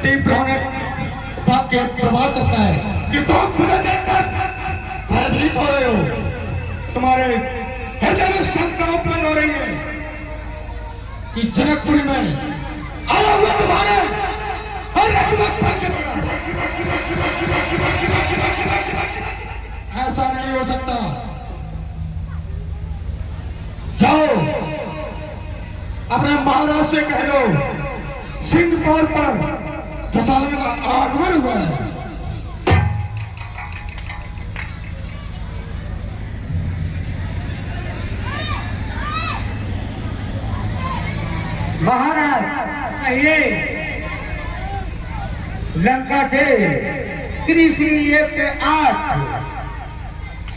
तीव्र होने के प्रभाव करता है कि तुम मुझे देखकर भयभीत हो रहे हो। तुम्हारे हृदय में शंका उत्पन्न हो रही है कि जनकपुरी में आया हुआ तूफान है और रघुवत फट सकता। ऐसा नहीं हो सकता। जाओ अपने महाराज से कह दो सिंहपौर पर दशानन का आगमन हुआ है। महाराज कहिए। लंका से श्री श्री 108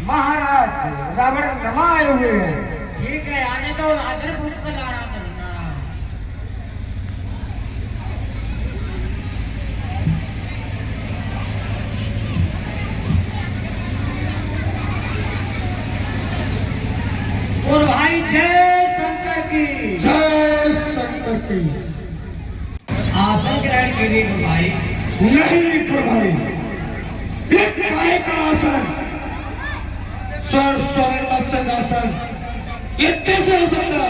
महाराज रावण नमा आए हुए हैं। ठीक है, आने तो आदर भूत कर ला रहा था। और भाई जय शंकर की, जय शंकर की। आसन ग्रहण के लिए भाई नहीं भाई, ये काय का आसन, सोने का सिंहासन, ये कैसे हो सकता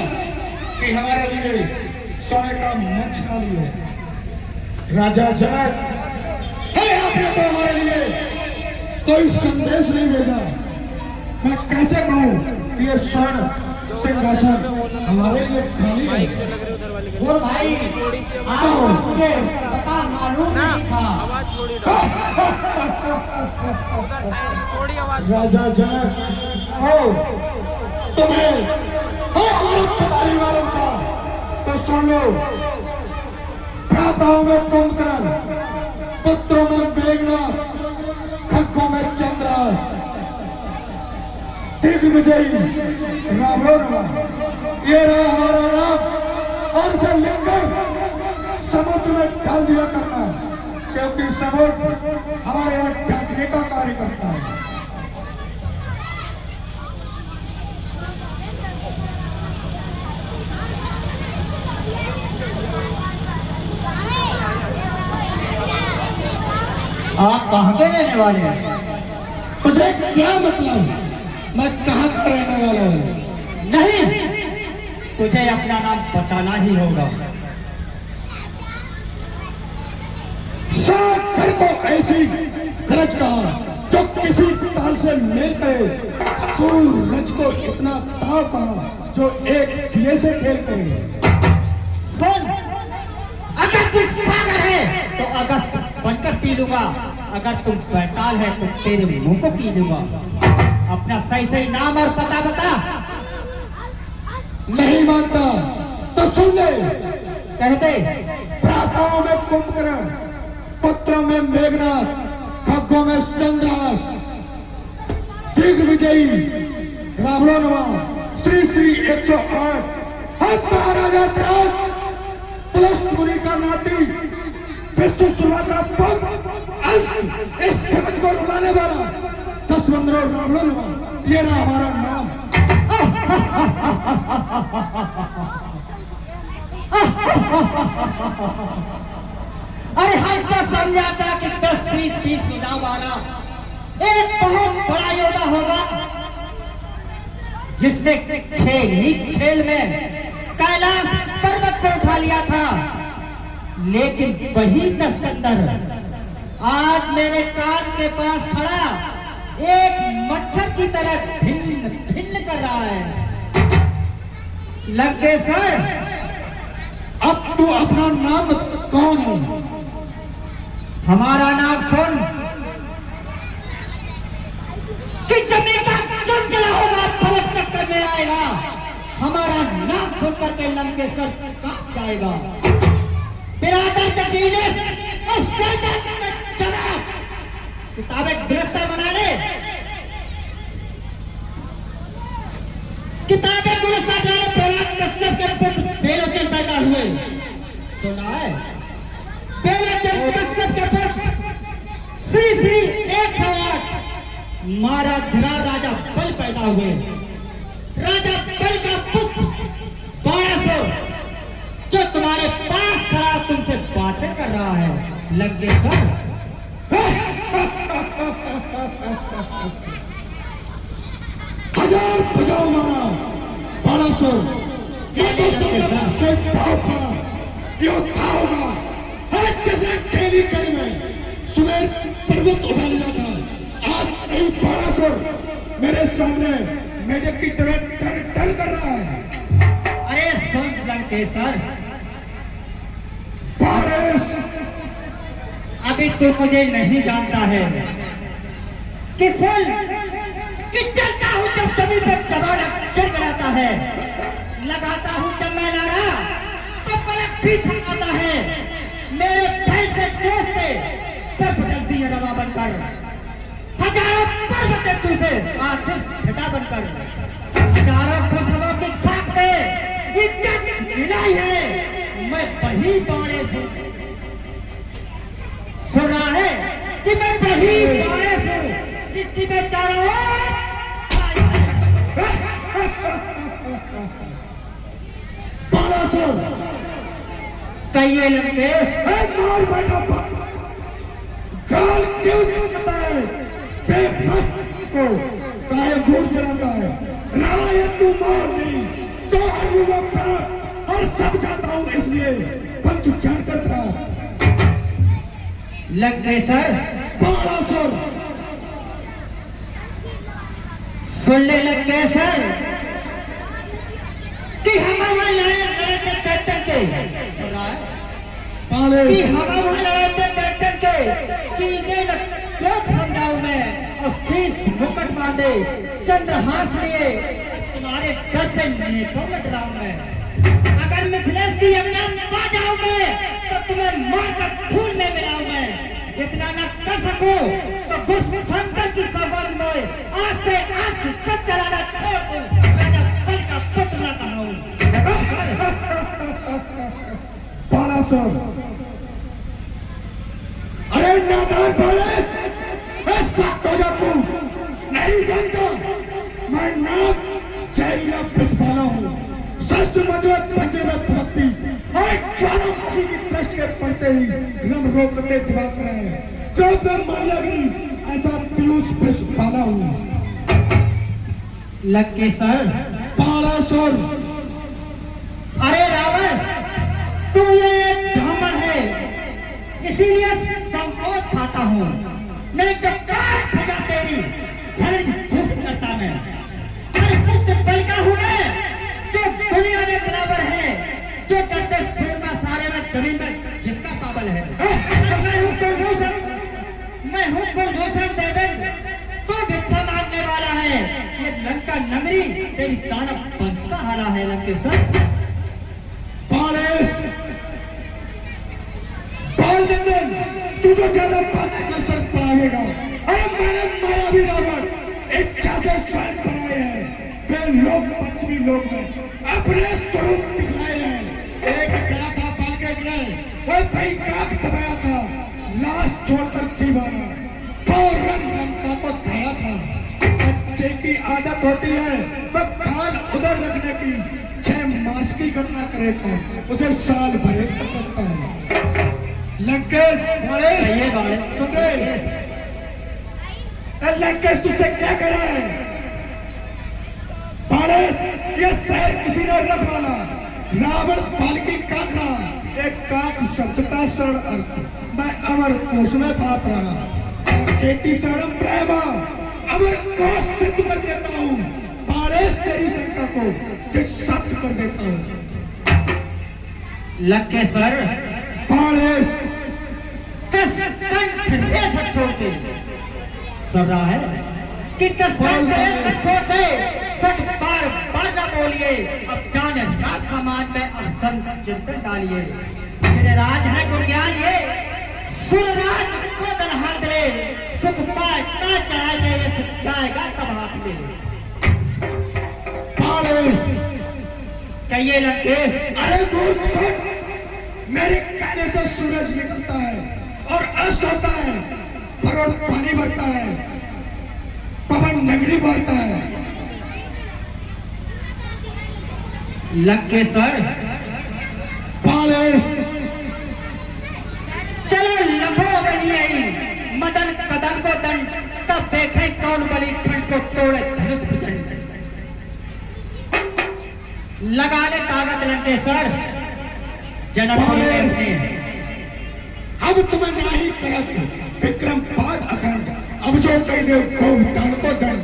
कि हमारे लिए सोने का मंच खाली है? राजा जनक, आपने तो हमारे लिए कोई संदेश नहीं भेजा। मैं कैसे कहूँ ये स्वर्ण सिंहासन हमारे लिए खाली है? और भाई मुझे पता मालूम नहीं था। राजा जनक, आओ, तुम्हें हमारा पता नहीं मालूम था तो सुन लो। भ्राताओं में कुंभकर्ण, पुत्रों में मेघनाथ, खग्गों में चंद्रास, दिग्विजयी रावणों, ये रहा हमारा नाम। और इसे लिखकर समुद्र में डाल दिया करना, क्योंकि समुद्र हमारे यहाँ ढकने का कार्य करता है। आप कहाँ के रहने वाले हैं? तुझे क्या मतलब? मैं कहाँ का रहने वाला हूँ? नहीं, तुझे अपना नाम बताना ही होगा। सागर को ऐसी गरज कहा जो किसी ताल से मेल करे, सूरज को इतना ताव कहा जो एक दिए से खेल करे। सुन, अगर तू सागर है तो अगस्त बनकर पी लूंगा, अगर तुम बैताल है तो तेरे मुंह को पी लूंगा। अपना सही सही नाम और पता बता। नहीं मानता तो सुन ले। कहते भ्राताओं में कुंभकर्ण, पुत्रों में मेघनाथ, खग्गों में चंद्रास, दिग्विजयी रावणों, श्री श्री 108 महाराजा ध्रुव, पुलस्त मुनि का नाती, विश्व सुरवा का पुत्र, इस जगत को रुलाने वाला 10 बंदरों रावणों, ये रहा हमारा नाम। अरे हम तो समझा था कि 10, 20, 30 निजाम वाला एक बहुत बड़ा योद्धा होगा जिसने खेल ही खेल में कैलाश पर्वत को उठा लिया था। लेकिन वही दस्कंदर आज मेरे कान के पास खड़ा एक मच्छर की तरह भिन्न भिन्न कर रहा है। लंकेश्वर, अब तू अपना नाम कौन है? हमारा नाम सुन कि जमीन का चंचला होगा, फलक चक्कर में आएगा। हमारा नाम सुनकर के लंकेश्वर कांप जाएगा। बिरादर के जीनस और सैयद के जनाब, किताबें गिरफ्तार बना ले, किताबें गिरफ्तार बना ले। प्रहलाद कश्यप के पुत्र बेलोचन पैदा हुए, सुना है? बेलोचन कश्यप के पुत्र श्री श्री 108 मारा धीराज राजा बल पैदा हुए। राजा बल का पुत्र 1200 जो तुम्हारे पास खड़ा तुमसे बातें कर रहा है, लंकेश्वर हजार बजाओ मारा 1200 ये तो समझा कोई बहुत बड़ा योद्धा होगा जैसे खेली कल में सुबह पर्वत उठा लिया था आज नहीं 1200 मेरे सामने मेढक की तरह डर डर कर रहा है। अरे सुन लंकेश्वर पारस अभी तू मुझे नहीं जानता है कि सुन कि चलता हूँ जब जमीन पर जबान गिड़गिड़ाता है, लगाता हूँ जब मैं नारा तो पलक भी थकाता है। मेरे भय से जोश से बर्फ जलती है रवा बनकर, हजारों पर्वतें तुझे आखिर घटा बनकर, हजारों खुशबू की खाक में इज्जत मिलाई है। मैं वही बाणेश हूँ, सुन रहा है कि मैं वही बाणेश हूँ जिसकी मैं चारों ओर आई है। 1200 कहिए लंकेश मार बैठा गाल क्यों चुकता है बेबस को काहे मूड चलाता है राय तू मार नहीं तो अरुआ प्यार और सब जाता हूँ इसलिए पंच जानकर प्यार लंकेश्वर 1200 सुन ले लंकेश्वर कि हम वहां लड़े थे दैत्यन के, सुन रहा है कि हम वहां लड़े थे दैत्यन के कि ये क्रोध समझाऊं मैं और शीश मुकुट बांधे चंद्रहास लिए तुम्हारे डर से नेत्रों में डराऊं मैं। अगर मिथिलेश की यज्ञ पा जाऊं मैं तो तुम्हें मार कर धूल में मिलाऊं मैं। इतना न कर सकूं तो गुरु शंकर की सौगंध में आज से सच चलाना छोड़ दूं। मैं जब बल का पुत्र न कहूं 1200 अरे नादान बालेश साथ हो जा तू नहीं जानता मैं नाम जहरीला बिस्वाला हूँ शस्त्र मधुर पंजरे में फुटकती और ज्वालामुखी की दृष्टि के पड़ते ही रम रोकते दिवाकर है क्रोध में माल्याग्नि ऐसा पीयूष बिस्वाला हूँ। लंकेश्वर 1200 अरे रावण तू ये एक ब्राह्मण है इसीलिए संकोच खाता हूँ, नहीं तो काट भुजा तेरी धनुष भूषित करता मैं। अरे पुत्र बल का हूँ मैं जो दुनिया में बराबर है, जो डरते सूरमा सारे में जमीन में जिसका पाबल है। मैं हूँ कुलभूषण देवेंद्र, तू भिक्षा मांगने वाला है। ये लंका नगरी तेरी दानव वंश का हाला है लंकेश्वर। बालेश बोल दे तू जो ज्यादा बातें कर सर पड़ावेगा। अरे मैंने मायावी रावण एक चादर स्वयं बनाए हैं वे लोग पश्चिमी लोग में अपने स्वरूप दिखलाए हैं। एक गया था बागे गए वो भाई काक दबाया था लाश छोड़कर दीवाना फौरन लंका को धाया था। बच्चे की आदत होती है वह खान उधर रखने की 6 मास की घटना करेगा उसे साल भरे तक रखता है। लंकेश सुन रहे लंकेश तुझसे क्या कर रहा है बालेश ये शहर किसी ने रख वाला रावण बाल्की काक रहा एक काक शब्द का सरल अर्थ मैं अमर कोश में पाप रहा खेती शरणम प्रेम अमर कोश सिद्ध कर देता हूँ। बालेश तेरी शंका को दिग्सप्त कर देता हूँ। लंकेश्वर बालेश छोड़ दे सुन रहा है कि छोड़ दे सट बार बार न बोलिए अब जाने राज समाज में अब चिंतन डालिए। मेरे राज है गुरज्ञान ये सुरराज को दन हाथ ले सुख पाए का चाहे ये सच्चाएगा तब हाथ ले। बालेश कहिए लंकेश अरे मूर्ख सुन मेरे कहने से सूरज निकलता है और अस्त होता है पर पानी भरता है पवन नगरी भरता है। लंकेश्वर बालेश चलो लगा ले ताकत लंकेश्वर, जनकपुरी में से। अब तुम्हें नहीं करत विक्रम पाद अखंड, अब जो कह दे गो दान को दंड।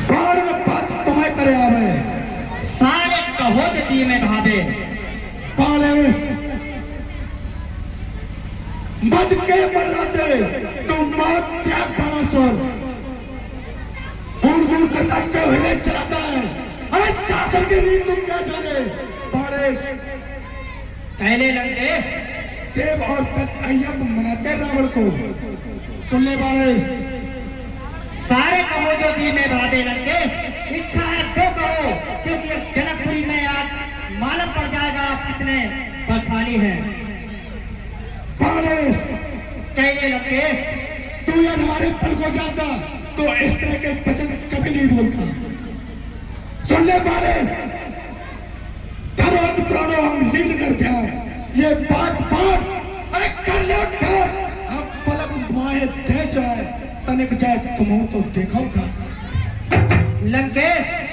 बाण में पात तुम्हें करे आवे, सारे कहो जी में भावे। पालेस मद के मदराते तो मौत त्याग पाना सोर बूढ़ बूढ़ करता क्यों हिले चलाता है। अरे शासन की रीत तुम क्या जाने। पालेस पहले लंकेश, देव और तत् अय्यप मनाते रावण को। सुन ले पालेस, सारे कहो जी में भावे लंकेश। इच्छा है तो कहो, क्योंकि अब जनकपुरी में आज मालूम पड़ जाएगा आप कितने बलशाली हैं। पालेस कहने लंकेश, तू यार हमारे पल को जानता तो इस तरह के वचन कभी नहीं बोलता। सुन ले पालेस, धर्म प्राणो हम लीन कर ध्यान, ये बात अरे कर ले उठान। हम पलक घुमाए दे चढ़ाए, तनिक जाए तुम तो देखो का। लंकेश,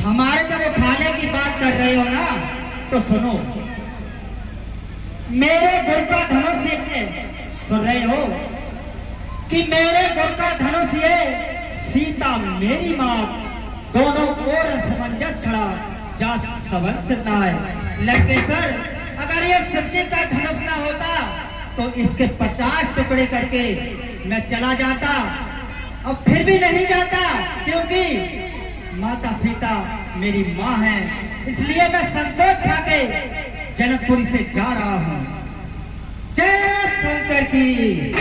हमारे जब उठाने की बात कर रहे हो ना, तो सुनो। मेरे गुर का धनुष ये सुन रहे हो कि मेरे गुर का धनुष ये सीता मेरी मां, दोनों ओर असमंजस खड़ा जा सबन सिरना है। लंकेश्वर, अगर ये सच्ची का धनुष ना होता तो इसके 50 टुकड़े करके मैं चला जाता, अब फिर भी नहीं जाता, क्योंकि माता सीता मेरी मां है। इसलिए मैं संकोच खाके जनकपुरी से जा रहा हूं। जय शंकर की।